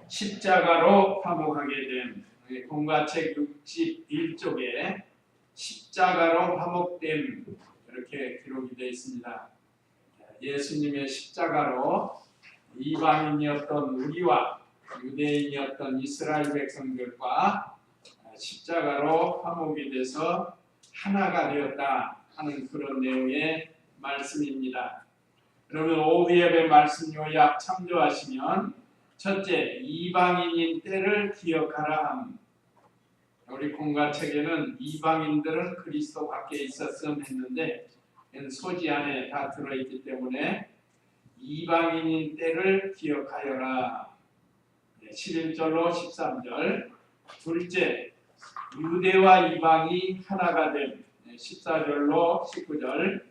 십자가로 화목하게 됨. 공과책 61쪽에 십자가로 화목됨 이렇게 기록이 되어 있습니다. 예수님의 십자가로 이방인이었던 우리와 유대인이었던 이스라엘 백성들과 십자가로 화목이 돼서 하나가 되었다 하는 그런 내용의 말씀입니다. 그러면 오후 예배 말씀 요약 참조하시면 첫째, 이방인인 때를 기억하라 함. 우리 공과책에는 이방인들은 그리스도 밖에 있었음 했는데 소지 안에 다 들어있기 때문에 이방인인 때를 기억하여라. 11절로 13절. 둘째, 유대와 이방이 하나가 됨. 14절로 19절.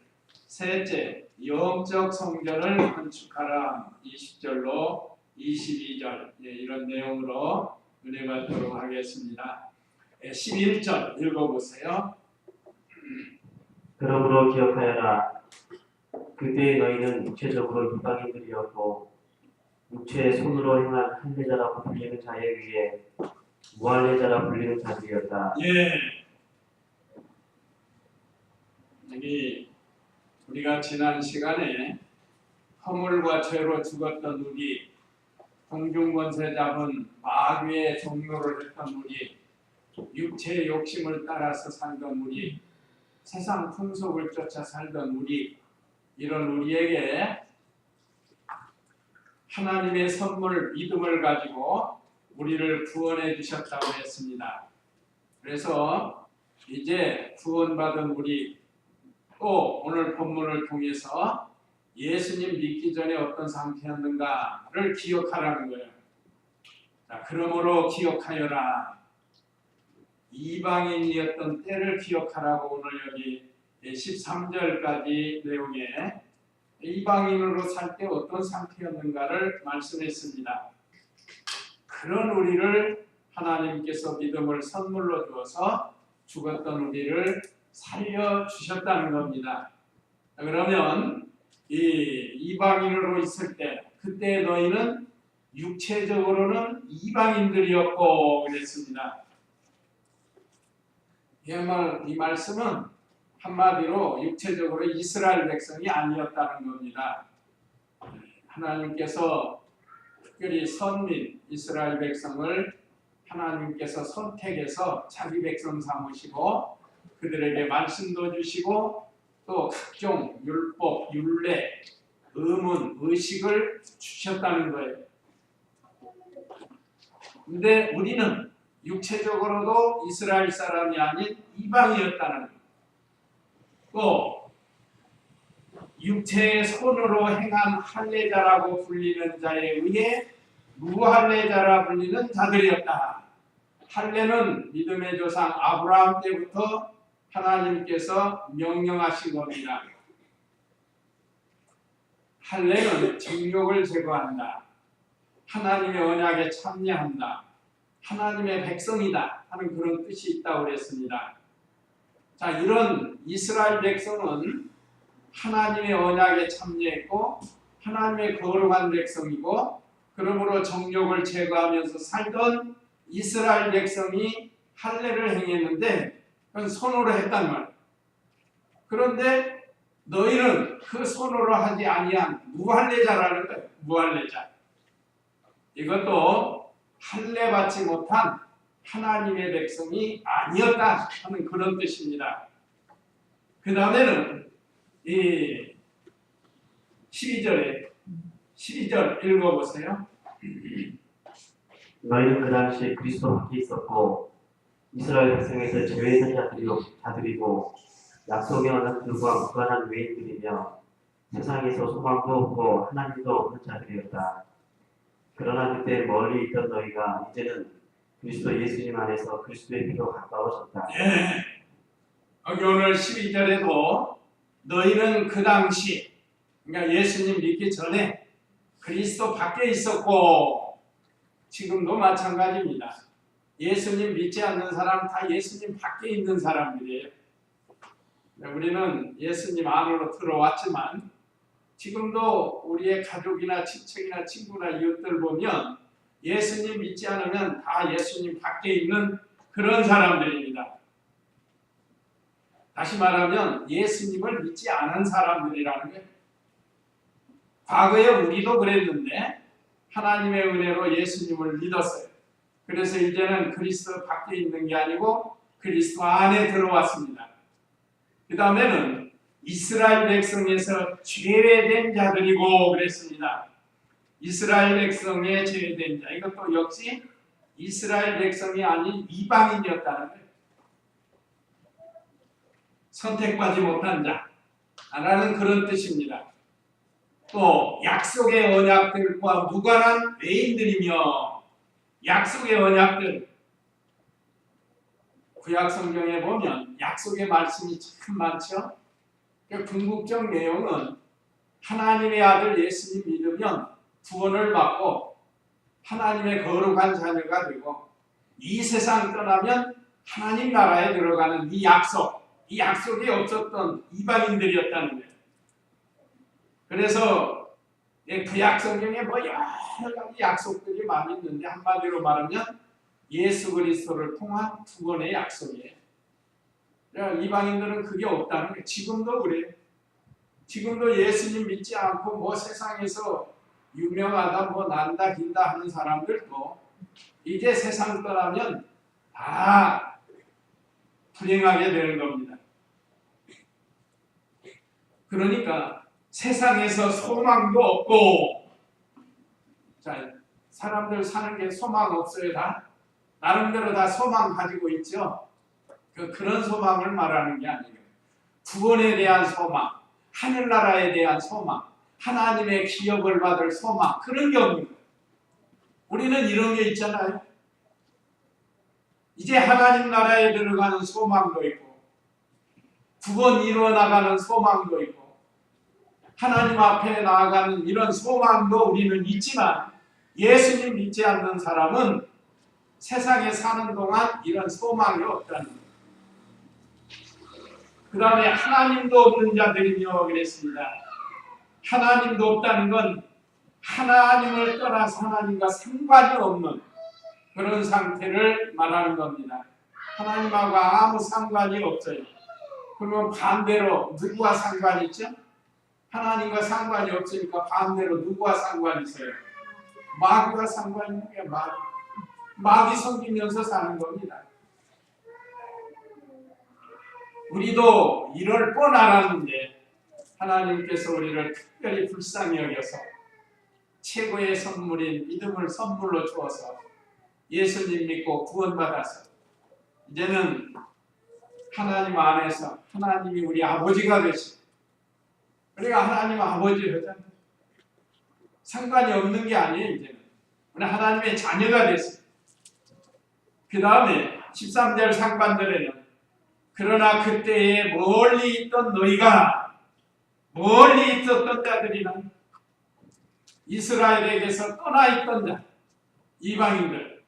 셋째, 영적 성전을 건축하라. 20절로 22절. 이런 내용으로 은혜 받도록 하겠습니다. 11절 읽어보세요. 그러므로 기억하여라. 그때의 너희는 육체적으로 이방인들이었고 육체의 손으로 행한 할례자라고 불리는 자에 의해 무할례자라 불리는 자들이었다. 여기 우리가 지난 시간에 허물과 죄로 죽었던 우리, 공중권세 잡은 마귀의 종노를 했던 우리, 육체의 욕심을 따라서 살던 우리, 세상 풍속을 쫓아 살던 우리, 이런 우리에게 하나님의 선물 믿음을 가지고 우리를 구원해 주셨다고 했습니다. 그래서 이제 구원받은 우리, 또 오늘 본문을 통해서 예수님 믿기 전에 어떤 상태였는가를 기억하라는 거예요. 자, 그러므로 기억하여라. 이방인이었던 때를 기억하라고 오늘 여기 13절까지 내용에 이방인으로 살 때 어떤 상태였는가를 말씀했습니다. 그런 우리를 하나님께서 믿음을 선물로 주어서 죽었던 우리를 살려주셨다는 겁니다. 그러면 이 이방인으로 있을 때 그때 너희는 육체적으로는 이방인들이었고 그랬습니다. 이 말씀은 한마디로 육체적으로 이스라엘 백성이 아니었다는 겁니다. 하나님께서 특별히 선민 이스라엘 백성을 하나님께서 선택해서 자기 백성 삼으시고 그들에게 말씀도 주시고 또 각종 율법, 율례, 의문, 의식을 주셨다는 거예요. 근데 우리는 육체적으로도 이스라엘 사람이 아닌 이방이었다는 거예요. 또 육체의 손으로 행한 할례자라고 불리는 자에 의해 무할례자라 불리는 자들이었다. 할례는 믿음의 조상 아브라함 때부터 하나님께서 명령하신 겁니다. 할례는 정욕을 제거한다. 하나님의 언약에 참여한다. 하나님의 백성이다 하는 그런 뜻이 있다고 그랬습니다. 자, 이런 이스라엘 백성은 하나님의 언약에 참여했고 하나님의 거룩한 백성이고 그러므로 정욕을 제거하면서 살던 이스라엘 백성이 할례를 행했는데 그건 손으로 했단 말이에요. 그런데 너희는 그 손으로 하지 아니한 무할례자라는 거예요. 무할례자. 이것도 할례 받지 못한 하나님의 백성이 아니었다 하는 그런 뜻입니다. 그 다음에는 이 12절 읽어보세요. 너희는 그 당시에 그리스도 밖에 있었고 이스라엘 백성에서 제외된 자들이고 약속의 언약들과 무관한 외인들이며 세상에서 소망도 없고 하나님도 없는 자들이었다. 그러나 그때 멀리 있던 너희가 이제는 그리스도 예수님 안에서 그리스도의 피로 가까워졌다. 여기 오늘 12절에도 너희는 그 당시, 그러니까 예수님 믿기 전에 그리스도 밖에 있었고 지금도 마찬가지입니다. 예수님 믿지 않는 사람 다 예수님 밖에 있는 사람들이에요. 우리는 예수님 안으로 들어왔지만 지금도 우리의 가족이나 친척이나 친구나 이웃들 보면 예수님 믿지 않으면 다 예수님 밖에 있는 그런 사람들입니다. 다시 말하면 예수님을 믿지 않은 사람들이라는 거예요. 과거에 우리도 그랬는데 하나님의 은혜로 예수님을 믿었어요. 그래서 이제는 그리스도 밖에 있는 게 아니고 그리스도 안에 들어왔습니다. 그 다음에는 이스라엘 백성에서 제외된 자들이고 그랬습니다. 이스라엘 백성의 제외된 자, 이것도 역시 이스라엘 백성이 아닌 이방인이었다는 거예요. 선택받지 못한 자라는 그런 뜻입니다. 또 약속의 언약들과 무관한 외인들이며, 약속의 언약들, 구약 성경에 보면 약속의 말씀이 참 많죠. 궁극적 내용은 하나님의 아들 예수님 믿으면 구원을 받고 하나님의 거룩한 자녀가 되고 이 세상 떠나면 하나님 나라에 들어가는 이 약속이 없었던 이방인들이었다는 거예요. 그래서 구약 성경에 뭐 여러 가지 약속들이 많이 있는데 한마디로 말하면 예수 그리스도를 통한 구원의 약속이에요. 이방인들은 그게 없다는 거예요. 지금도 그래요. 지금도 예수님 믿지 않고 뭐 세상에서 유명하다 뭐 난다 긴다 하는 사람들도 이제 세상 떠나면 다 불행하게 되는 겁니다. 그러니까 세상에서 소망도 없고, 자, 사람들 사는 게 소망 없어요. 다 나름대로 다 소망 가지고 있죠. 그런 소망을 말하는 게 아니에요. 구원에 대한 소망, 하늘나라에 대한 소망, 하나님의 기업을 받을 소망, 그런 게 없는 거예요. 우리는 이런 게 있잖아요. 이제 하나님 나라에 들어가는 소망도 있고, 구원 이루어 나가는 소망도 있고, 하나님 앞에 나아가는 이런 소망도 우리는 있지만 예수님 믿지 않는 사람은 세상에 사는 동안 이런 소망이 없다는 거예요. 그 다음에 하나님도 없는 자들이며 그랬습니다. 하나님도 없다는 건 하나님을 떠나서 하나님과 상관이 없는 그런 상태를 말하는 겁니다. 하나님하고 아무 상관이 없어요. 그러면 반대로 누구와 상관이 있죠? 하나님과 상관이 없으니까 반대로 누구와 상관이 있어요? 마귀와 상관이 있는 게 마귀 섬기면서 사는 겁니다. 우리도 이럴 뻔 알았는데 하나님께서 우리를 특별히 불쌍히 여겨서 최고의 선물인 믿음을 선물로 주어서 예수님 믿고 구원받아서 이제는 하나님 안에서 하나님이 우리 아버지가 되시고 우리가 하나님 아버지 하잖아요. 상관이 없는 게 아니에요. 이제는 우리 하나님의 자녀가 됐어요. 그 다음에 13절 상반절에는 그러나 그때에 멀리 있던 너희가, 멀리 있었던 자들이란 이스라엘에게서 떠나 있던 자, 이방인들,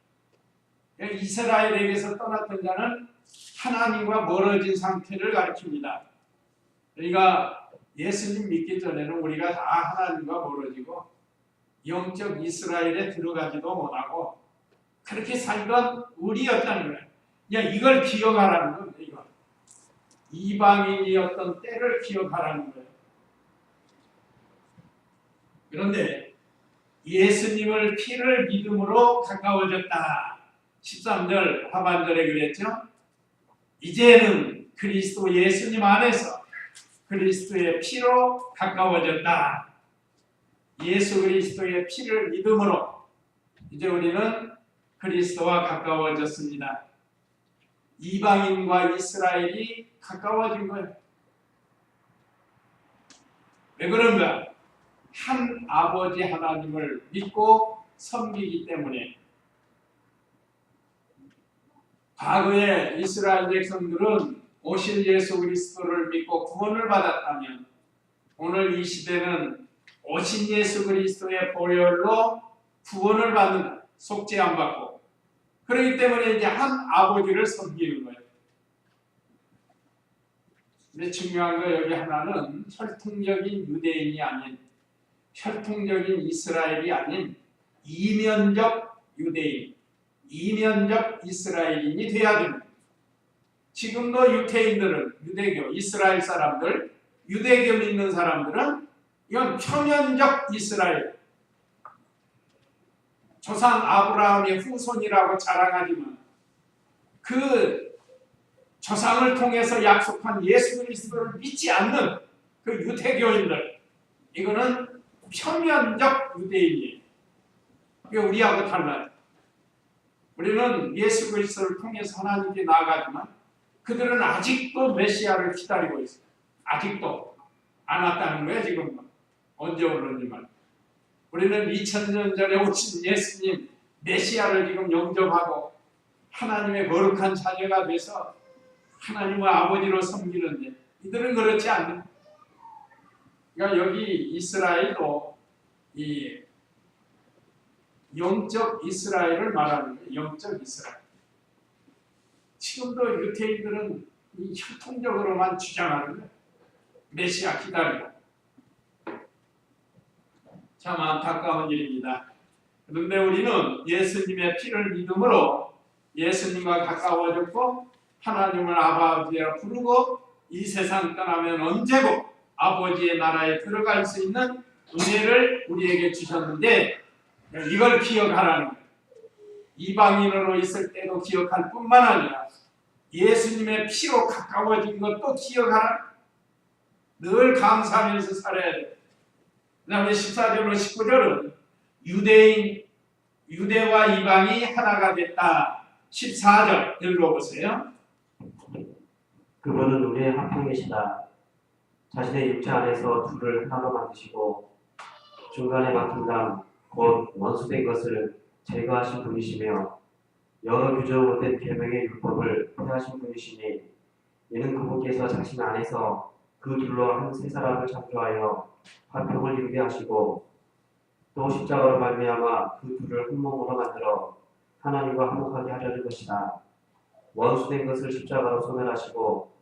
이스라엘에게서 떠났던 자는 하나님과 멀어진 상태를 가리킵니다. 그러니까 예수님 믿기 전에는 우리가 다 하나님과 멀어지고 영적 이스라엘에 들어가지도 못하고 그렇게 살던 우리였다는 거예요. 그냥 이걸 기억하라는 겁니다. 이거. 이방인이었던 때를 기억하라는 거예요. 그런데 예수님을 피를 믿음으로 가까워졌다. 13절 하반절에 그랬죠. 이제는 그리스도 예수님 안에서 그리스도의 피로 가까워졌다. 예수 그리스도의 피를 믿음으로 이제 우리는 그리스도와 가까워졌습니다. 이방인과 이스라엘이 가까워진 거예요. 왜 그런가? 한 아버지 하나님을 믿고 섬기기 때문에. 과거에 이스라엘 백성들은 오실 예수 그리스도를 믿고 구원을 받았다면 오늘 이 시대는 오신 예수 그리스도의 보혈로 구원을 받는다. 속죄 안 받고. 그렇기 때문에 이제 한 아버지를 섬기는 거예요. 근데 중요한 거 여기 하나는 혈통적인 유대인이 아닌, 혈통적인 이스라엘이 아닌 이면적 유대인, 이면적 이스라엘인이 되어야 됩니다. 지금도 유태인들은, 유대교, 이스라엘 사람들, 유대교 믿는 사람들은 이건 표면적 이스라엘, 조상 아브라함의 후손이라고 자랑하지만 그 조상을 통해서 약속한 예수 그리스도를 믿지 않는 그 유태교인들, 이거는 표면적 유대인이에요. 이게 우리하고 달라요. 우리는 예수 그리스도를 통해서 하나님께 나아가지만 그들은 아직도 메시아를 기다리고 있어요. 아직도 안 왔다는 거예요. 지금 언제 오르니만. 우리는 2000년 전에 오신 예수님 메시아를 지금 영접하고 하나님의 거룩한 자녀가 돼서 하나님의 아버지로 섬기는데 이들은 그렇지 않는. 그러니까 여기 이스라엘도 이 영적 이스라엘을 말하는 거예요. 영적 이스라엘. 지금도 유태인들은 이 혈통적으로만 주장하는 거예요. 메시아 기다리고. 참 안타까운 일입니다. 그런데 우리는 예수님의 피를 믿음으로 예수님과 가까워졌고 하나님을 아버지라 부르고 이 세상 떠나면 언제고 아버지의 나라에 들어갈 수 있는 은혜를 우리에게 주셨는데 이걸 기억하라는 거예요. 이방인으로 있을 때도 기억할 뿐만 아니라 예수님의 피로 가까워진 것도 기억하라. 늘 감사하면서 살아야 돼요. 그 다음에 14절로 19절은 유대인, 유대와 이방이 하나가 됐다. 14절 읽어보세요. 그분은 우리의 화평이시다. 자신의 육체 안에서 둘을 하나로 만드시고 중간에 막힌 남, 곧 원수된 것을 제거하신 분이시며 여러 규정 못된 계명의 율법을 폐하신 분이시니 이는 그분께서 자신 안에서 그 둘로 한 세 사람을 창조하여 화평을 이루게 하시고 또 십자가로 말미암아 그 둘을 한 몸으로 만들어 하나님과 화목하게 하려는 것이다. 원수된 것을 십자가로 소멸하시고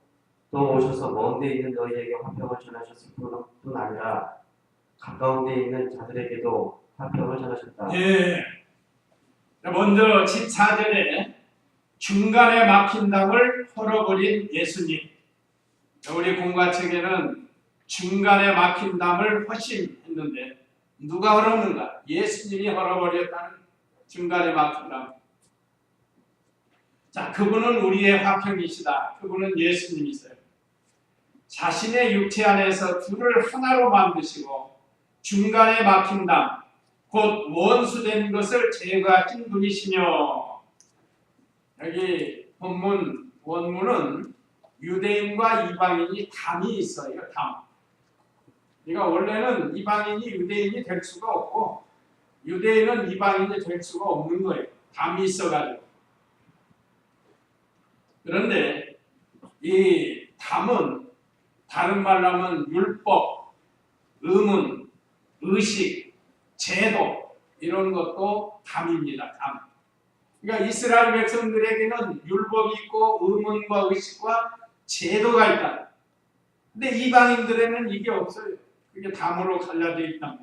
또 오셔서 먼 데 있는 너희에게 화평을 전하셨을 뿐 아니라 가까운 데 있는 자들에게도 화평을 전하셨다. 예. 먼저 14절에 중간에 막힌 담을 헐어버린 예수님. 우리 공과책에는 중간에 막힌 담을 허심했는데 누가 헐었는가? 예수님이 헐어버렸다는 중간에 막힌 담. 자, 그분은 우리의 화평이시다. 그분은 예수님이세요. 자신의 육체 안에서 둘을 하나로 만드시고 중간에 막힌 담, 곧 원수된 것을 제거하신 분이시며, 여기 본문 원문은 유대인과 이방인이 담이 있어요. 담. 그러니까 원래는 이방인이 유대인이 될 수가 없고 유대인은 이방인이 될 수가 없는 거예요. 담이 있어가지고. 그런데 이 담은 다른 말로 하면 율법, 의문, 의식, 제도 이런 것도 담입니다. 담. 그러니까 이스라엘 백성들에게는 율법이 있고 의문과 의식과 제도가 있다. 근데 이방인들에는 이게 없어요. 그게 담으로 갈라져 있다.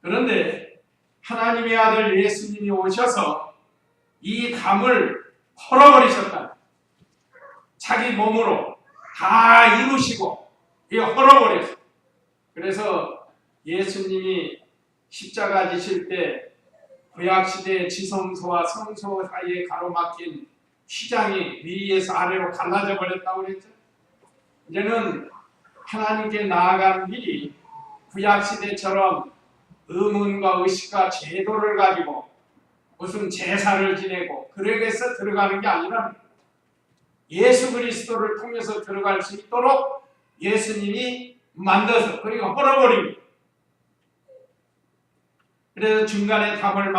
그런데 하나님의 아들 예수님이 오셔서 이 담을 헐어버리셨다. 자기 몸으로 다 이루시고 이거 헐어버렸어요. 그래서 예수님이 십자가 지실 때 구약시대의 지성소와 성소 사이에 가로막힌 휘장이 위에서 아래로 갈라져 버렸다고 그랬죠. 이제는 하나님께 나아가는 길이 구약시대처럼 의문과 의식과 제도를 가지고 무슨 제사를 지내고 그러기 위해서 들어가는 게 아니라 예수 그리스도를 통해서 들어갈 수 있도록 예수님이 만들어서 그리고 헐어버립니다. 그래서 중간에 담을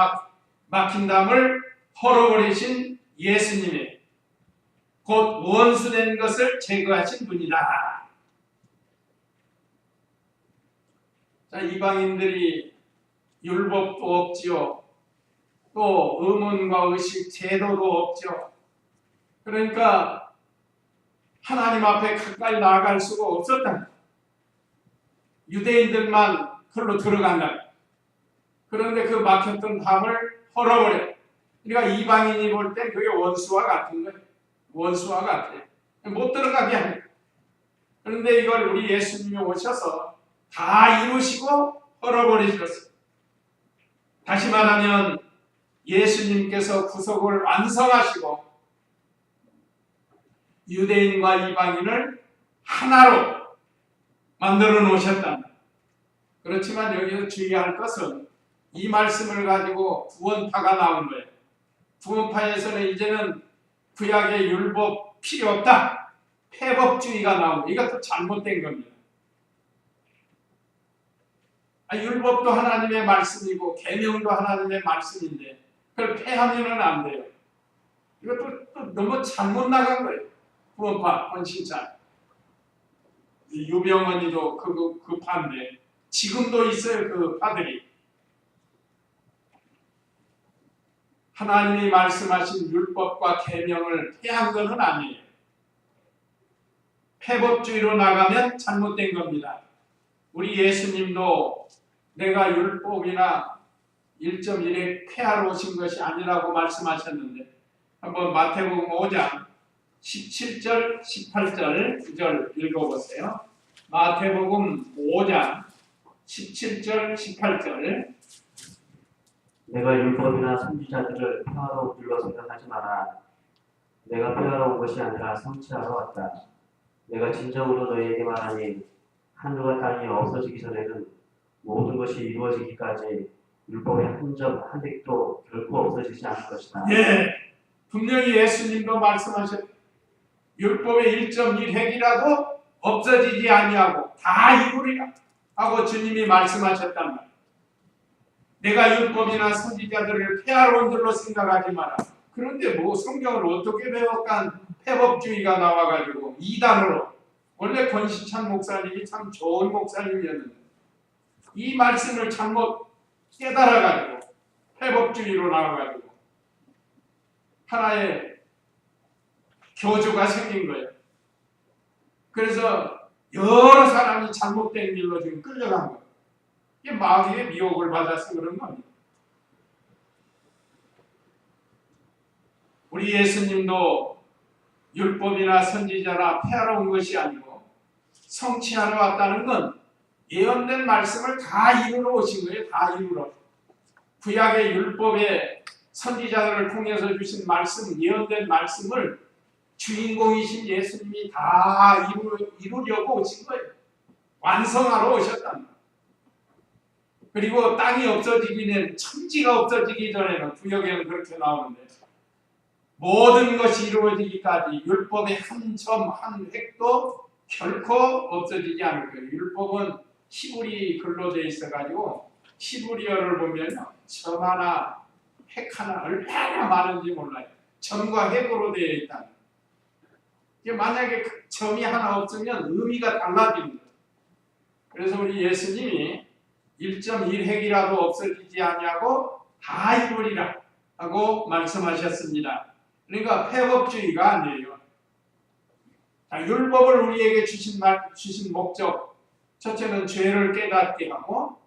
막힌 담을 헐어버리신 예수님이 곧 원수된 것을 제거하신 분이다. 자, 이방인들이 율법도 없지요. 또 의문과 의식, 제도도 없죠. 그러니까 하나님 앞에 가까이 나아갈 수가 없었다. 유대인들만 그걸로 들어간다. 그런데 그 막혔던 담을 헐어버려. 그러니까 이방인이 볼 땐 그게 원수와 같은 거예요. 원수와 같아요. 못 들어가게 하는 거예요. 그런데 이걸 우리 예수님이 오셔서 다 이루시고 헐어버리셨어요. 다시 말하면 예수님께서 구속을 완성하시고 유대인과 이방인을 하나로 만들어 놓으셨다. 그렇지만 여기서 주의할 것은 이 말씀을 가지고 구원파가 나온 거예요. 구원파에서는 이제는 구약의 율법 필요 없다. 폐법주의가 나오고 이것도 잘못된 겁니다. 율법도 하나님의 말씀이고 계명도 하나님의 말씀인데 그걸 폐하면은 안 돼요. 이것도 또 너무 잘못 나간 거예요. 구원파, 헌신자. 유병헌이도 그 파인데 지금도 있어요. 그 파들이. 하나님이 말씀하신 율법과 계명을 폐한 것은 아니에요. 폐법주의로 나가면 잘못된 겁니다. 우리 예수님도 내가 율법이나 1.1에 폐하러 오신 것이 아니라고 말씀하셨는데 한번 마태복음 5장 17절 18절 2절 읽어보세요. 마태복음 5장 17절 18절 내가 율법이나 선지자들을 폐하러 온 줄로 생각하지 마라. 내가 폐하러 온 것이 아니라 성취하러 왔다. 내가 진정으로 너희에게 말하니 하늘과 땅이 없어지기 전에는 모든 것이 이루어지기까지 율법의 한 점 한 획도 결코 없어지지 않을 것이다. 예, 분명히 예수님도 말씀하셨 율법의 1.1획이라도 없어지지 아니하고 다 이루리라 하고 주님이 말씀하셨단 말이에요. 내가 율법이나 선지자들을 폐하러 온 줄로 생각하지 마라. 그런데 뭐 성경을 어떻게 배웠간 폐법주의가 나와가지고 이단으로 원래 권시찬 목사님이 참 좋은 목사님이었는데 이 말씀을 잘못 깨달아가지고 폐법주의로 나와가지고 하나의 교주가 생긴 거예요. 그래서 여러 사람이 잘못된 길로 지금 끌려간 거예요. 이게 마귀의 미혹을 받아서 그런 겁니다. 우리 예수님도 율법이나 선지자나 폐하러 온 것이 아니고 성취하러 왔다는 건 예언된 말씀을 다 이루러 오신 거예요. 다 이루러. 구약의 율법의 선지자들을 통해서 주신 말씀, 예언된 말씀을 주인공이신 예수님이 다 이루려고 오신 거예요. 완성하러 오셨답니다. 그리고 땅이 없어지기 전에, 천지가 없어지기 전에는 구약에는 그렇게 나오는데 모든 것이 이루어지기까지 율법의 한 점 한 획도 결코 없어지지 않을 거예요. 율법은 히브리 글로 되어 있어가지고 히브리어를 보면 점 하나, 획 하나 얼마나 많은지 몰라요. 점과 획으로 되어 있다. 만약에 그 점이 하나 없으면 의미가 달라집니다. 그래서 우리 예수님이 1.1획이라도 없어지지 아니하고 다 이루리라 하고 말씀하셨습니다. 그러니까 폐법주의가 아니에요. 자, 율법을 우리에게 주신 목적, 첫째는 죄를 깨닫게 하고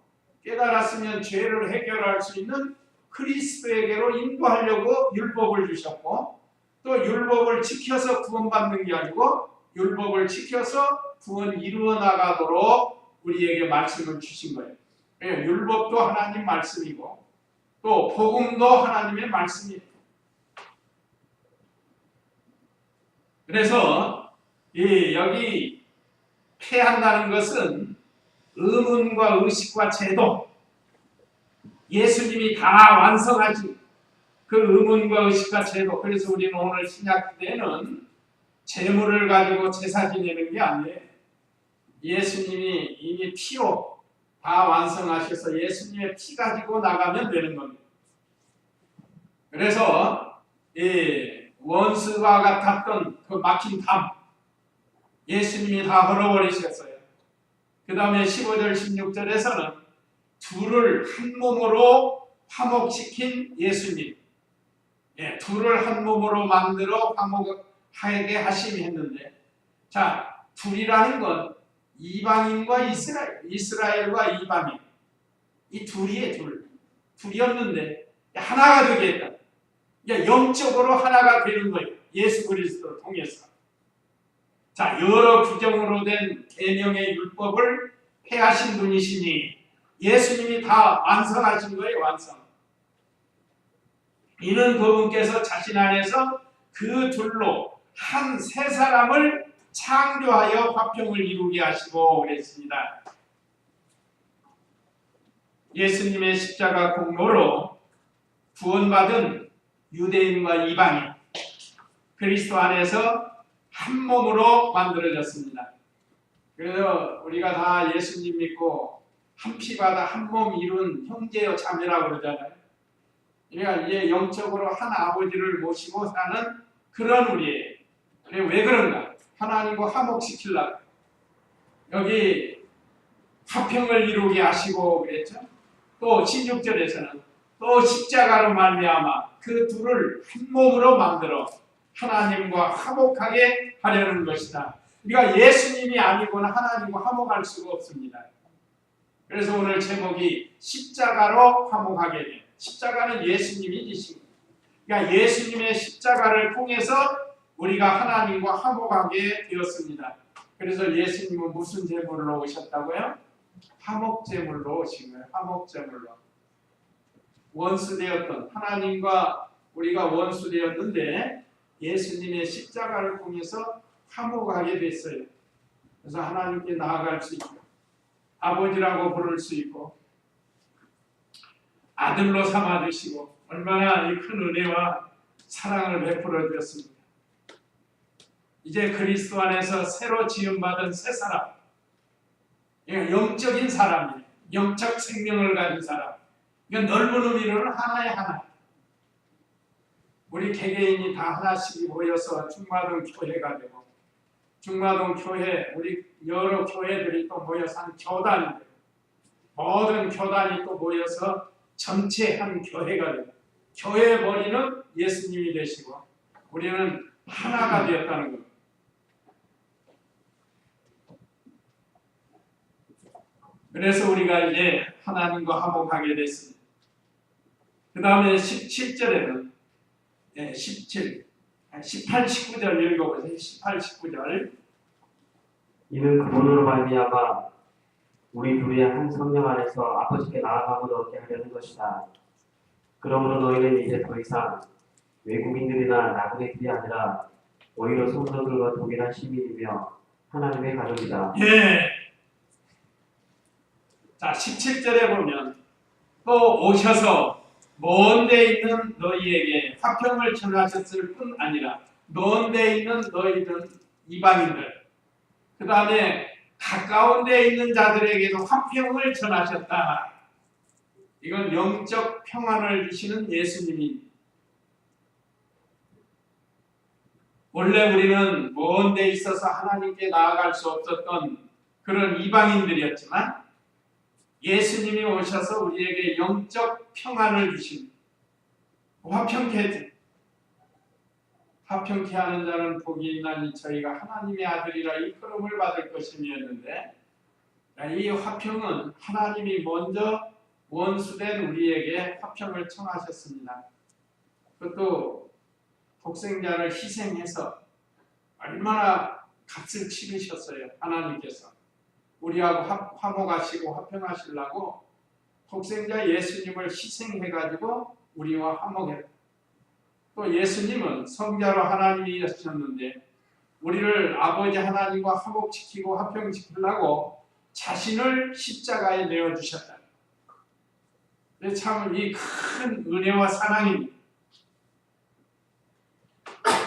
깨달았으면 죄를 해결할 수 있는 그리스도에게로 인도하려고 율법을 주셨고 또 율법을 지켜서 구원받는 게 아니고 율법을 지켜서 구원 이루어 나가도록 우리에게 말씀을 주신 거예요. 율법도 하나님 말씀이고 또 복음도 하나님의 말씀이에요. 그래서 여기 폐한다는 것은 의문과 의식과 제도, 예수님이 다 완성하신 그 의문과 의식과 제도. 그래서 우리는 오늘 신약시대에는 제물을 가지고 제사 지내는 게 아니에요. 예수님이 이미 피로 다 완성하셔서 예수님의 피 가지고 나가면 되는 겁니다. 그래서 원수와 같았던 그 막힌 담 예수님이 다 헐어버리셨어요. 그 다음에 15절 16절에서는 둘을 한 몸으로 화목시킨 예수님, 둘을 한 몸으로 만들어 화목하게 하심이 했는데, 자, 둘이라는 건 이방인과 이스라엘과 이방인, 이 둘이에요. 둘이었는데 하나가 되겠다. 그러니까 영적으로 하나가 되는 거예요. 예수 그리스도를 통해서. 자, 여러 규정으로 된 계명의 율법을 폐하신 분이시니 예수님이 다 완성하신 거예요. 완성. 이는 그분께서 자신 안에서 그 둘로 한 세 사람을 창조하여 화평을 이루게 하시고 그랬습니다. 예수님의 십자가 공로로 구원받은 유대인과 이방인, 그리스도 안에서 한 몸으로 만들어졌습니다. 그래서 우리가 다 예수님 믿고 한 피바다 한 몸 이룬 형제여 자매라고 그러잖아요. 그러니까 이제 영적으로 한 아버지를 모시고 사는 그런 우리예요. 왜 그런가? 하나님과 화목시키려고. 여기 화평을 이루게 하시고 그랬죠. 또 16절에서는 또 십자가로 말미암아 그 둘을 한 몸으로 만들어 하나님과 화목하게 하려는 것이다. 우리가 예수님이 아니고는 하나님과 화목할 수가 없습니다. 그래서 오늘 제목이 십자가로 화목하게 돼. 십자가는 예수님이 지신 거예요. 그러니까 예수님의 십자가를 통해서 우리가 하나님과 화목하게 되었습니다. 그래서 예수님은 무슨 제물로 오셨다고요? 화목제물로 오신 거예요. 화목제물로. 원수되었던 하나님과 우리가 원수되었는데 예수님의 십자가를 통해서 화목하게 됐어요. 그래서 하나님께 나아갈 수 있고 아버지라고 부를 수 있고 아들로 삼아주시고 얼마나 이 큰 은혜와 사랑을 베풀어 주었습니다. 이제 그리스도 안에서 새로 지음받은 새 사람, 영적인 사람이에요. 영적 생명을 가진 사람. 그러니까 넓은 의미로는 하나의 하나. 우리 개개인이 다 하나씩 모여서 중마동 교회가 되고 중마동 교회, 우리 여러 교회들이 또 모여서 한 교단이 되고 모든 교단이 또 모여서 전체 한 교회가 되고 교회의 머리는 예수님이 되시고 우리는 하나가 되었다는 겁니다. 그래서 우리가 이제 하나님과 화목하게 됐습니다. 그 다음에 17절에는 18, 19절 읽어보세요. 18, 19절. 이는 그분으로 말미암아 우리 둘이 한 성령 안에서 아버지께 나아감을 얻게 하려는 것이다. 그러므로 너희는 이제 더 이상 외국인들이나 나그네들이 아니라 오히려 성도들과 동일한 시민이며 하나님의 가족이다. 예. 자, 17절에 보면 또 오셔서 먼 데 있는 너희에게 화평을 전하셨을 뿐 아니라 먼 데 있는 너희들 이방인들 그 다음에 가까운 데 있는 자들에게도 화평을 전하셨다. 이건 영적 평안을 주시는 예수님이. 원래 우리는 먼 데 있어서 하나님께 나아갈 수 없었던 그런 이방인들이었지만 예수님이 오셔서 우리에게 영적 평안을 주십니다. 화평케 하는 자는 복이 있나니 저희가 하나님의 아들이라 이끌음을 받을 것임이었는데 이 화평은 하나님이 먼저 원수된 우리에게 화평을 청하셨습니다. 그것도 독생자를 희생해서 얼마나 값을 치르셨어요. 하나님께서. 우리하고 화목하시고 화평하시려고 독생자 예수님을 희생해가지고 우리와 화목했다. 또 예수님은 성자로 하나님이셨는데 우리를 아버지 하나님과 화목시키고 화평시키려고 자신을 십자가에 내어주셨다. 참 이 큰 은혜와 사랑입니다.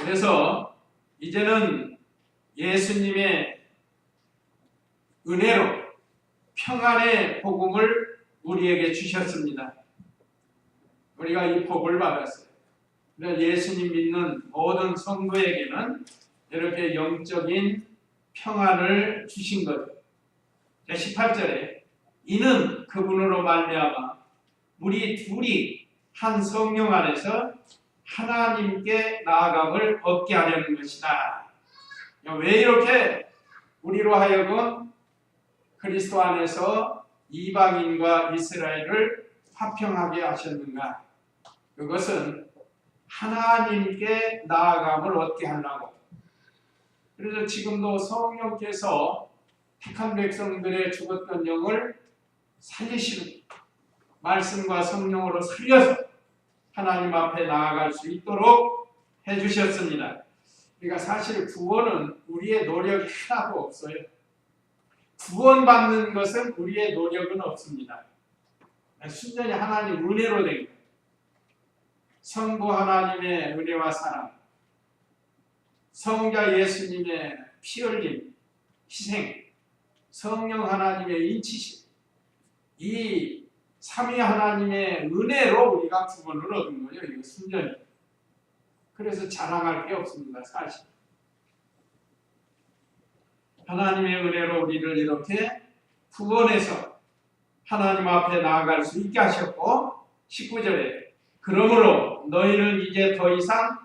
그래서 이제는 예수님의 은혜로 평안의 복음을 우리에게 주셨습니다. 우리가 이 복을 받았어요. 예수님 믿는 모든 성도에게는 이렇게 영적인 평안을 주신 거죠. 18절에 이는 그분으로 말미암아 우리 둘이 한 성령 안에서 하나님께 나아감을 얻게 하려는 것이다. 왜 이렇게 우리로 하여금 그리스도 안에서 이방인과 이스라엘을 화평하게 하셨는가? 그것은 하나님께 나아감을 얻게 하려고. 그래서 지금도 성령께서 택한 백성들의 죽었던 영을 살리시는 말씀과 성령으로 살려서 하나님 앞에 나아갈 수 있도록 해주셨습니다. 그러니까 사실 구원은 우리의 노력이 하나도 없어요. 구원받는 것은 우리의 노력은 없습니다. 순전히 하나님 은혜로 된 거예요. 성부 하나님의 은혜와 사랑, 성자 예수님의 피 흘림, 희생, 성령 하나님의 인치심, 이 삼위 하나님의 은혜로 우리가 구원을 얻은 거예요. 이거 순전히. 그래서 자랑할 게 없습니다. 사실. 하나님의 은혜로 우리를 이렇게 구원해서 하나님 앞에 나아갈 수 있게 하셨고 19절에 그러므로 너희는 이제 더 이상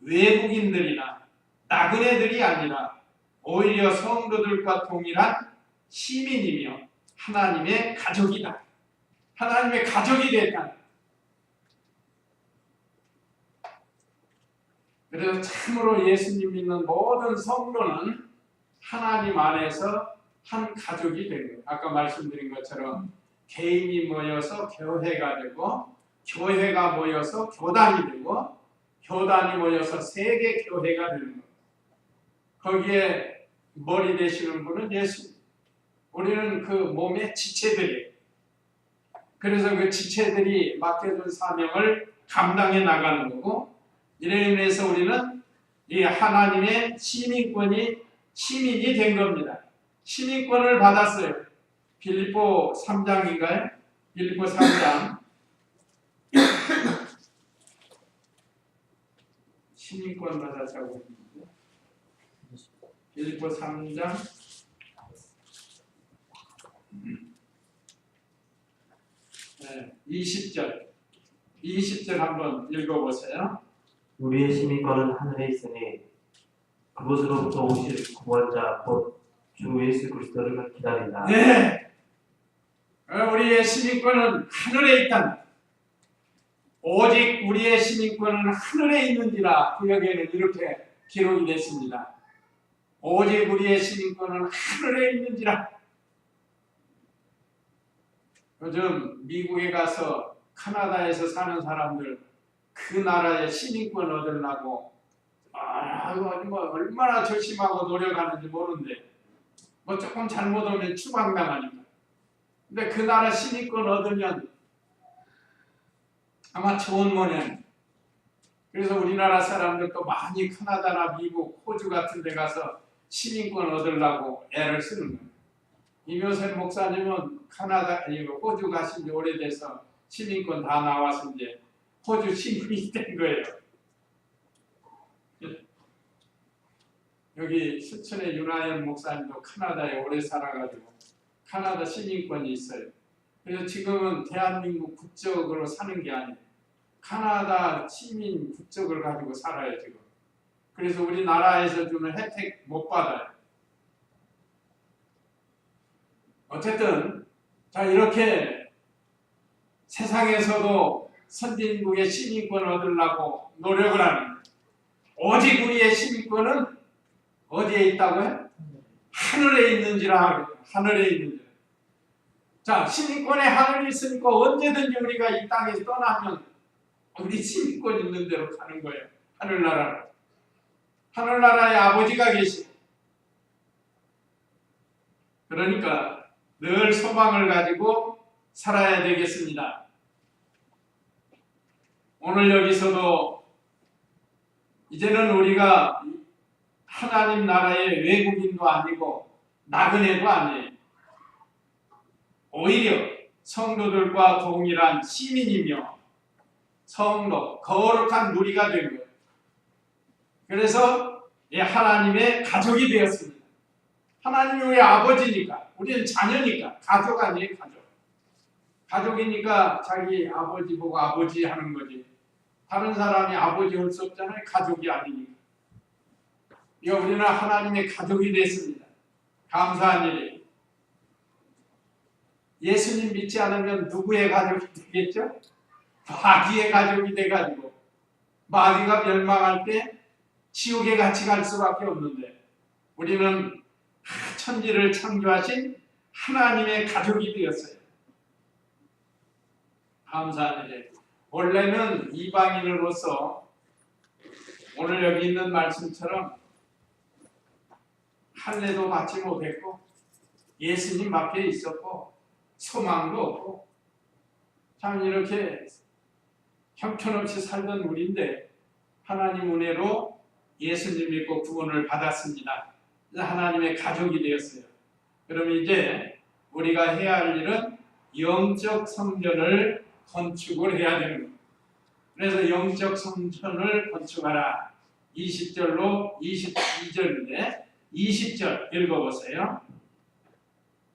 외국인들이나 나그네들이 아니라 오히려 성도들과 동일한 시민이며 하나님의 가족이다. 하나님의 가족이 됐다. 그래서 참으로 예수님 믿는 모든 성도는 하나님 안에서 한 가족이 되는 거예요. 아까 말씀드린 것처럼 개인이 모여서 교회가 되고 교회가 모여서 교단이 되고 교단이 모여서 세계 교회가 되는 거예요. 거기에 머리 되시는 분은 예수. 우리는 그 몸의 지체들이에요. 그래서 그 지체들이 맡겨준 사명을 감당해 나가는 거고 이로 인해서 우리는 이 하나님의 시민이 된 겁니다. 시민권을 받았어요. 빌립보 3장인가요? 빌립보 3장 시민권 받았다고 했는데 빌립보 3장 20절 한번 읽어보세요. 우리의 시민권은 하늘에 있으니 그곳으로부터 오실 구원자 곧 주 예수 그리스도를 기다린다. 네, 우리의 시민권은 하늘에 있다. 오직 우리의 시민권은 하늘에 있는지라 구역에는 이렇게 기록이 됐습니다. 오직 우리의 시민권은 하늘에 있는지라. 요즘 미국에 가서 카나다에서 사는 사람들 그 나라의 시민권 얻으려고 뭐 얼마나 조심하고 노력하는지 모르는데 뭐 조금 잘못하면 추방당하니까. 근데 그 나라 시민권 얻으면 아마 좋은 모양. 그래서 우리나라 사람들도 많이 카나다나 미국, 호주 같은 데 가서 시민권 얻으려고 애를 쓰는 거예요. 이묘선 목사님은 카나다, 호주 가신 지 오래돼서 시민권 다 나와서 이제 호주 시민이 된 거예요. 여기 수천의 윤하연 목사님도 카나다에 오래 살아가지고 카나다 시민권이 있어요. 그래서 지금은 대한민국 국적으로 사는 게 아니에요. 카나다 시민 국적을 가지고 살아요 지금. 그래서 우리나라에서 주는 혜택 못 받아요. 어쨌든 자 이렇게 세상에서도 선진국의 시민권을 얻으려고 노력을 하는 거예요. 오직 우리의 시민권은 어디에 있다고요? 하늘에 있는지라. 하늘에 있는지라. 자 시민권에 하늘이 있으니까 언제든지 우리가 이 땅에서 떠나면 우리 시민권 있는 대로 가는 거예요. 하늘나라로. 하늘나라에 아버지가 계시고 그러니까 늘 소망을 가지고 살아야 되겠습니다. 오늘 여기서도 이제는 우리가 하나님 나라의 외국인도 아니고 나그네도 아니에요. 오히려 성도들과 동일한 시민이며 성도, 거룩한 누리가 된 거예요. 그래서 하나님의 가족이 되었습니다. 하나님이 우리 아버지니까, 우리는 자녀니까, 가족 아니에요, 가족. 가족이니까 자기 아버지 보고 아버지 하는 거지. 다른 사람이 아버지 할 수 없잖아요, 가족이 아니니까. 우리는 하나님의 가족이 됐습니다. 감사한 일이에요. 예수님 믿지 않으면 누구의 가족이 되겠죠? 마귀의 가족이 돼가지고 마귀가 멸망할 때 지옥에 같이 갈 수밖에 없는데 우리는 천지를 창조하신 하나님의 가족이 되었어요. 감사한 일. 원래는 이방인으로서 오늘 여기 있는 말씀처럼 할례도 받지 못했고 예수님 앞에 있었고 소망도 없고 참 이렇게 형편없이 살던 우리인데 하나님 은혜로 예수님 믿고 구원을 받았습니다. 하나님의 가족이 되었어요. 그럼 이제 우리가 해야 할 일은 영적 성전을 건축을 해야 되는 겁니다. 그래서 영적 성전을 건축하라. 20절로 22절인데 20절 읽어보세요.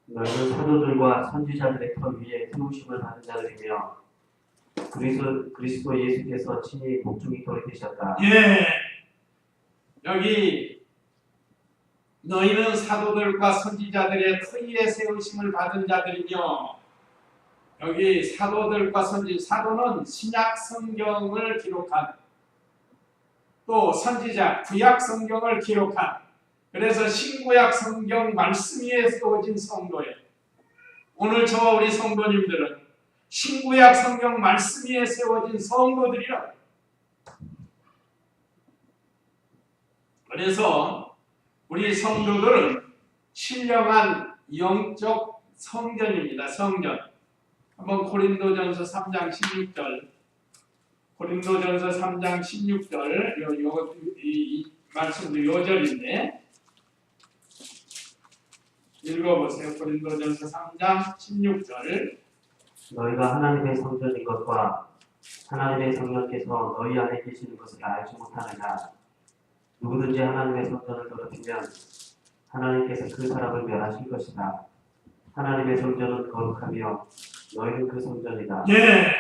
너희는 사도들과 선지자들의 터 위에 세우심을 받은 자들이며 그리스도 예수께서 친히 목중이 돌이 되셨다. 예, 여기 너희는 사도들과 선지자들의 터 위에 세우심을 받은 자들이며 여기 사도들과 사도는 신약 성경을 기록한 또 선지자 구약 성경을 기록한 그래서 신구약 성경 말씀 위에 세워진 성도예요. 오늘 저와 우리 성도님들은 신구약 성경 말씀 위에 세워진 성도들이라. 그래서 우리 성도들은 신령한 영적 성전입니다. 성전. 한번 고린도전서 3장 16절 고린도전서 3장 16절 이 말씀도 요절인데 읽어보세요. 고린도전서 3장 16절 너희가 하나님의 성전인 것과 하나님의 성령께서 너희 안에 계시는 것을 알지 못하느냐. 누구든지 하나님의 성전을 더럽히면 하나님께서 그 사람을 멸하실 것이다. 하나님의 성전은 거룩하며 너희는 그 성전이다. 예,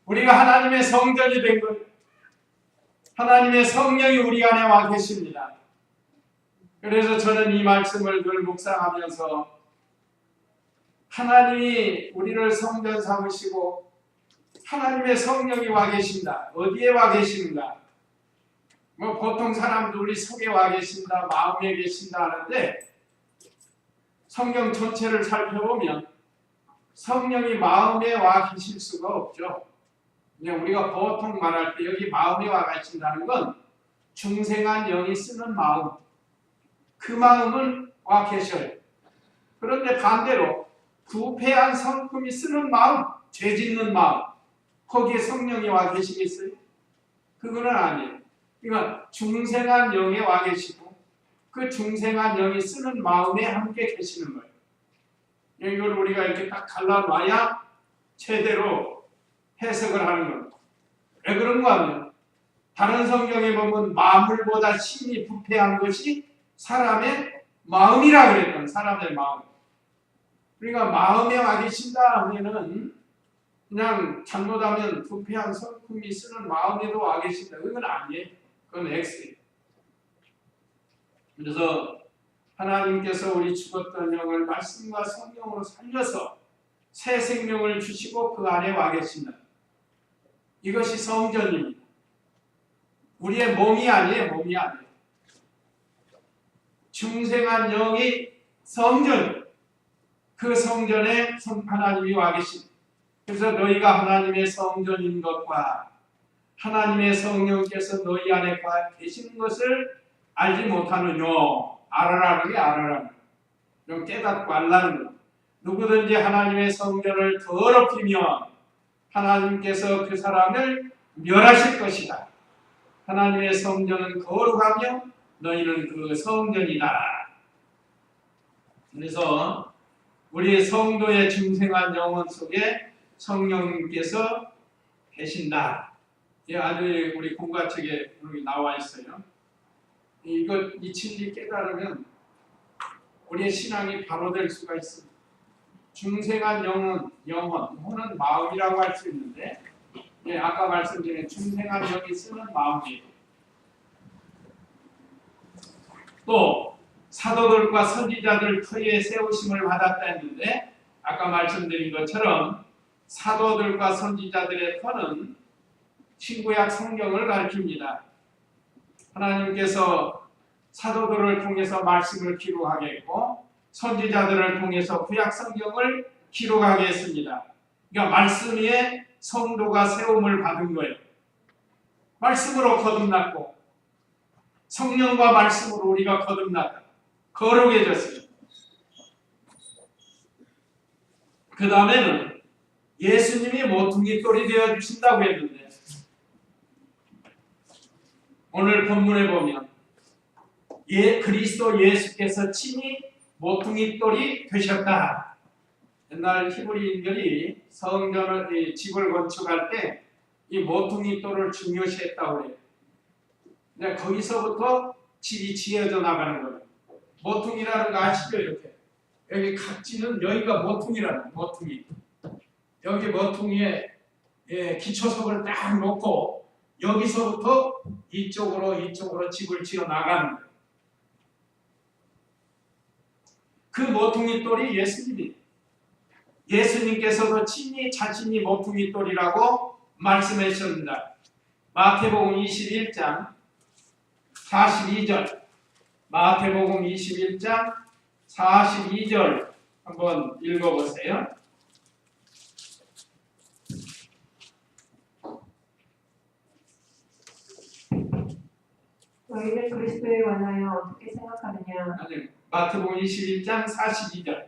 우리가 하나님의 성전이 된 것, 하나님의 성령이 우리 안에 와 계십니다. 그래서 저는 이 말씀을 늘 묵상하면서 하나님이 우리를 성전 삼으시고 하나님의 성령이 와 계신다. 어디에 와 계시는가? 뭐 보통 사람도 우리 속에 와 계신다, 마음에 계신다 하는데 성경 전체를 살펴보면 성령이 마음에 와 계실 수가 없죠. 그냥 우리가 보통 말할 때 여기 마음에 와 계신다는 건 중생한 영이 쓰는 마음, 그 마음은 와 계셔요. 그런데 반대로 부패한 성품이 쓰는 마음, 죄 짓는 마음, 거기에 성령이 와 계시겠어요? 그거는 아니에요. 그러니까 중생한 영에 와 계시고 그 중생한 영이 쓰는 마음에 함께 계시는 거예요. 이걸 우리가 이렇게 딱 갈라놔야 제대로 해석을 하는 겁니다. 왜 그런가 하면 다른 성경에 보면 만물보다 심히 부패한 것이 사람의 마음이라 그랬던 사람의 마음. 그러니까 마음에 와 계신다 하면은 그냥 잘못하면 부패한 성품이 쓰는 마음에도 와 계신다. 그건 아니에요. 그건 X예요. 그래서 하나님께서 우리 죽었던 영을 말씀과 성령으로 살려서 새 생명을 주시고 그 안에 와 계신다. 이것이 성전입니다. 우리의 몸이 아니에요. 몸이 아니에요. 중생한 영이 성전, 그 성전에 하나님이 와 계십니다. 그래서 너희가 하나님의 성전인 것과 하나님의 성령께서 너희 안에 계시는 것을 알지 못하느냐. 알아라는 게 알아라는 좀 깨닫고 알라는 것. 누구든지 하나님의 성전을 더럽히면 하나님께서 그 사람을 멸하실 것이다. 하나님의 성전은 거룩하며 너희는 그 성전이다. 그래서 우리 성도의 중생한 영혼 속에 성령님께서 계신다. 이 아주 우리 공과책에 나와 있어요. 이 진리 깨달으면 우리의 신앙이 바로 될 수가 있습니다. 중생한 영혼은 마음이라고 할 수 있는데, 아까 말씀드린 중생한 영이 쓰는 마음이에요. 또 사도들과 선지자들 터에 세우심을 받았다 했는데, 아까 말씀드린 것처럼 사도들과 선지자들의 터는 신구약 성경을 가리킵니다. 하나님께서 사도들을 통해서 말씀을 기록하게 했고 선지자들을 통해서 구약 성경을 기록하게 했습니다. 그러니까 말씀 위에 성도가 세움을 받은 거예요. 말씀으로 거듭났고 성령과 말씀으로 우리가 거듭났다. 거룩해졌습니다. 그 다음에는 예수님이 모퉁이 돌이 되어주신다고 했는데 오늘 본문에 보면 그리스도 예수께서 친히 모퉁이 돌이 되셨다. 옛날 히브리인들이 성전을 집을 건축할 때 이 모퉁이 돌을 중요시했다고 해요. 근데 거기서부터 집이 지어져 나가는 거예요. 모퉁이라는 거 아시죠? 이렇게 여기 각지는 여기가 모퉁이라는 거예요. 모퉁이. 여기 모퉁이에 기초석을 딱 놓고 여기서부터 이쪽으로 집을 지어 나가는 거예요. 그 모퉁이 돌이 예수님이에요. 예수님께서도 친히 자신이 모퉁이 돌이라고 말씀하셨습니다. 마태복음 21장 42절 마태복음 21장 42절 한번 읽어보세요. 너희는 그리스도에 관하여 어떻게 생각하느냐? 아니, 마태복음 21장 42절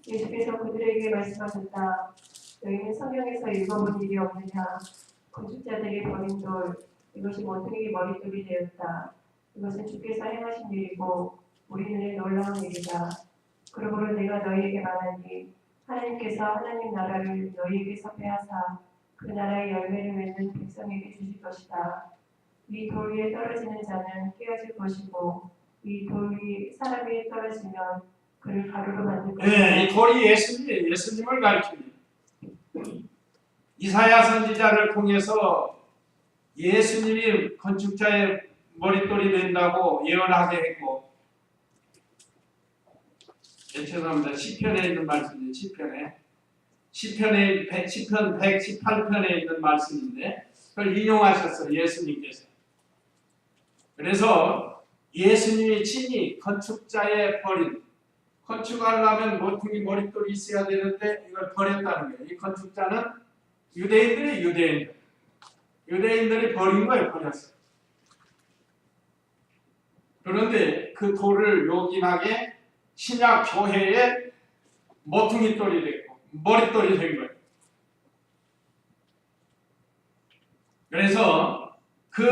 예수께서 그들에게 말씀하셨다. 너희는 성경에서 읽어본 일이 없느냐? 건축자들이 버린 돌, 이것이 모퉁이 머릿돌이 되었다. 이것은 주께서 행하신 일이고 우리 눈에 놀라운 일이다. 그러므로 내가 너희에게 말하니 하나님께서 하나님 나라를 너희에게서 빼앗아 그 나라의 열매를 맺는 백성에게 주실 것이다. 이 돌 위에 떨어지는 자는 깨어질 것이고 이 돌 위 사람 위에 떨어지면 그를 가루로 만들 것이다. 네, 이 돌이 예수님을 가리킵니다. 이사야 선지자를 통해서 예수님이 건축자의 머릿돌이 된다고 예언하게 했고, 죄송합니다. 시편에 있는 말씀이에요. 시편 118편에 있는 말씀인데 그걸 인용하셨어요. 예수님께서. 그래서 예수님이 친히 건축자의 버린, 건축하려면 모퉁이 머릿돌이 있어야 되는데 이걸 버렸다는 거예요. 이 건축자는 유대인들이 버린 거예요. 버렸어요. 그런데 그 돌을 요긴하게 신약 교회의 모퉁이 돌이 됐고 머릿돌이 된 거예요. 그래서 그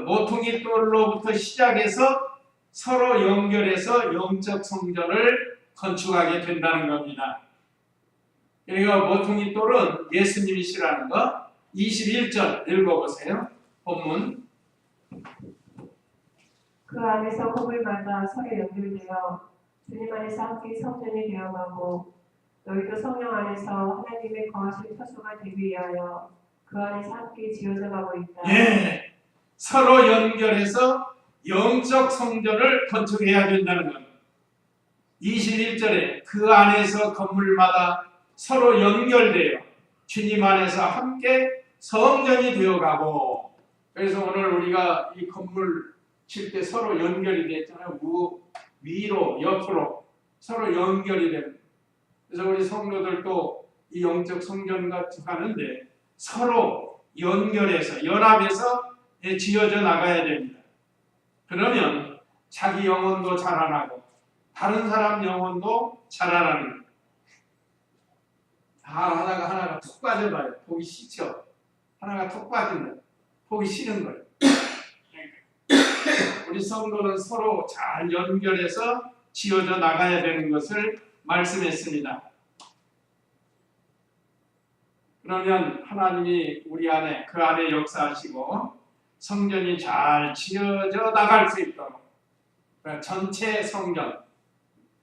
모퉁이 돌로부터 시작해서 서로 연결해서 영적 성전을 건축하게 된다는 겁니다. 그러니까 모퉁이 돌은 예수님이시라는 거 21절 읽어보세요. 본문. 그 안에서 건물마다 서로 연결되어 주님 안에서 함께 성전이 되어가고 너희도 성령 안에서 하나님의 거하실 터소가 되기 위하여 그 안에서 함께 지어져 가고 있다. 예, 서로 연결해서 영적 성전을 건축해야 된다는 겁니다. 21절에 그 안에서 건물마다 서로 연결되어 주님 안에서 함께 성전이 되어가고, 그래서 오늘 우리가 이 건물 칠 때 서로 연결이 됐잖아요. 위로 옆으로 서로 연결이 됩니다. 그래서 우리 성도들도 이 영적 성전 건축하는데 서로 연결해서 연합해서 지어져 나가야 됩니다. 그러면 자기 영혼도 자라나고 다른 사람 영혼도 자라나는 거예요. 다 하다가 하나가 툭 빠져봐요. 보기 싫죠. 하나가 툭 빠진다. 보기 싫은 거예요. 우리 성도는 서로 잘 연결해서 지어져 나가야 되는 것을 말씀했습니다. 그러면 하나님이 우리 안에 그 안에 역사하시고 성전이 잘 지어져 나갈 수 있도록, 그러니까 전체 성전,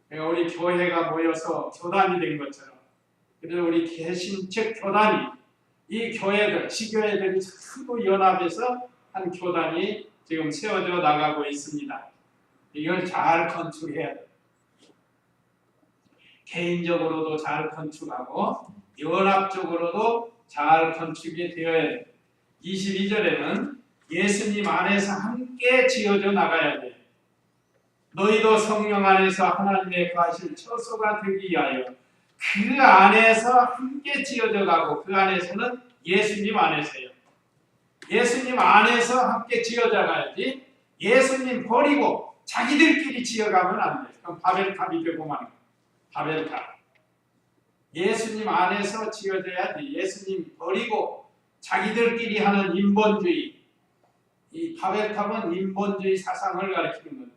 그러니까 우리 교회가 모여서 교단이 된 것처럼, 그래서 우리 개신책 교단이, 이 교회들, 지교회들이 전부 연합해서 한 교단이 지금 세워져 나가고 있습니다. 이걸 잘 건축해야 돼요. 개인적으로도 잘 건축하고 연합적으로도 잘 건축이 되어야 돼. 22절에는 예수님 안에서 함께 지어져 나가야 돼. 너희도 성령 안에서 하나님의 거하실 처소가 되기 위하여 그 안에서 함께 지어져 가고, 그 안에서는 예수님 안에서요. 예수님 안에서 함께 지어져 가야지, 예수님 버리고 자기들끼리 지어가면 안 돼. 그럼 바벨탑이 되고 마는 거야. 바벨탑. 예수님 안에서 지어져야지, 예수님 버리고 자기들끼리 하는 인본주의, 이 바벨탑은 인본주의 사상을 가리키는 거예요.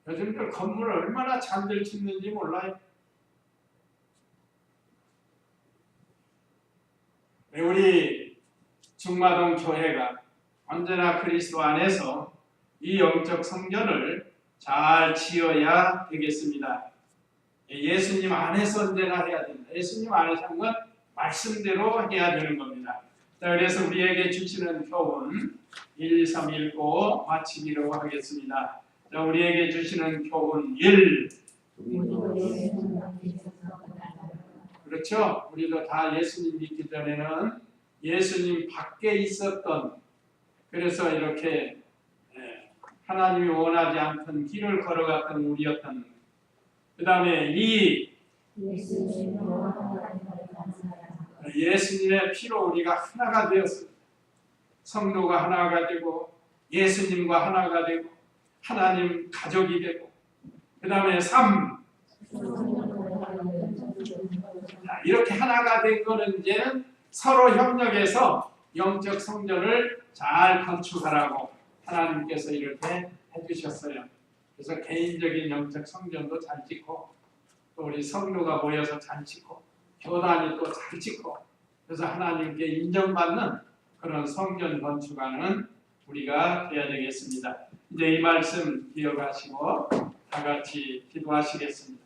요즘들 건물을 얼마나 잘들 짓는지 몰라요. 우리 중마동 교회가 언제나 그리스도 안에서 이 영적 성전을 잘 지어야 되겠습니다. 예수님 안에서 언제나 해야 된다. 예수님 안에서 한 건 말씀대로 해야 되는 겁니다. 자, 그래서 우리에게 주시는 교훈 1, 2, 3 읽고 마치기로 하겠습니다. 자, 우리에게 주시는 교훈 1. 그렇죠? 우리도 다 예수님 믿기 전에는 예수님 밖에 있었던, 그래서 이렇게 하나님이 원하지 않던 길을 걸어갔던 우리였던. 그 다음에 2. 예수님의 피로 우리가 하나가 되었습니다. 성도가 하나가 되고 예수님과 하나가 되고 하나님 가족이 되고. 그 다음에 3. 이렇게 하나가 된 거는 이제는 서로 협력해서 영적 성전을 잘 건축하라고 하나님께서 이렇게 해주셨어요. 그래서 개인적인 영적 성전도 잘 짓고, 또 우리 성도가 모여서 잘 짓고, 교단이 또 잘 짓고, 그래서 하나님께 인정받는 그런 성전 건축하는 우리가 되어야 되겠습니다. 이제 이 말씀 기억하시고 다 같이 기도하시겠습니다.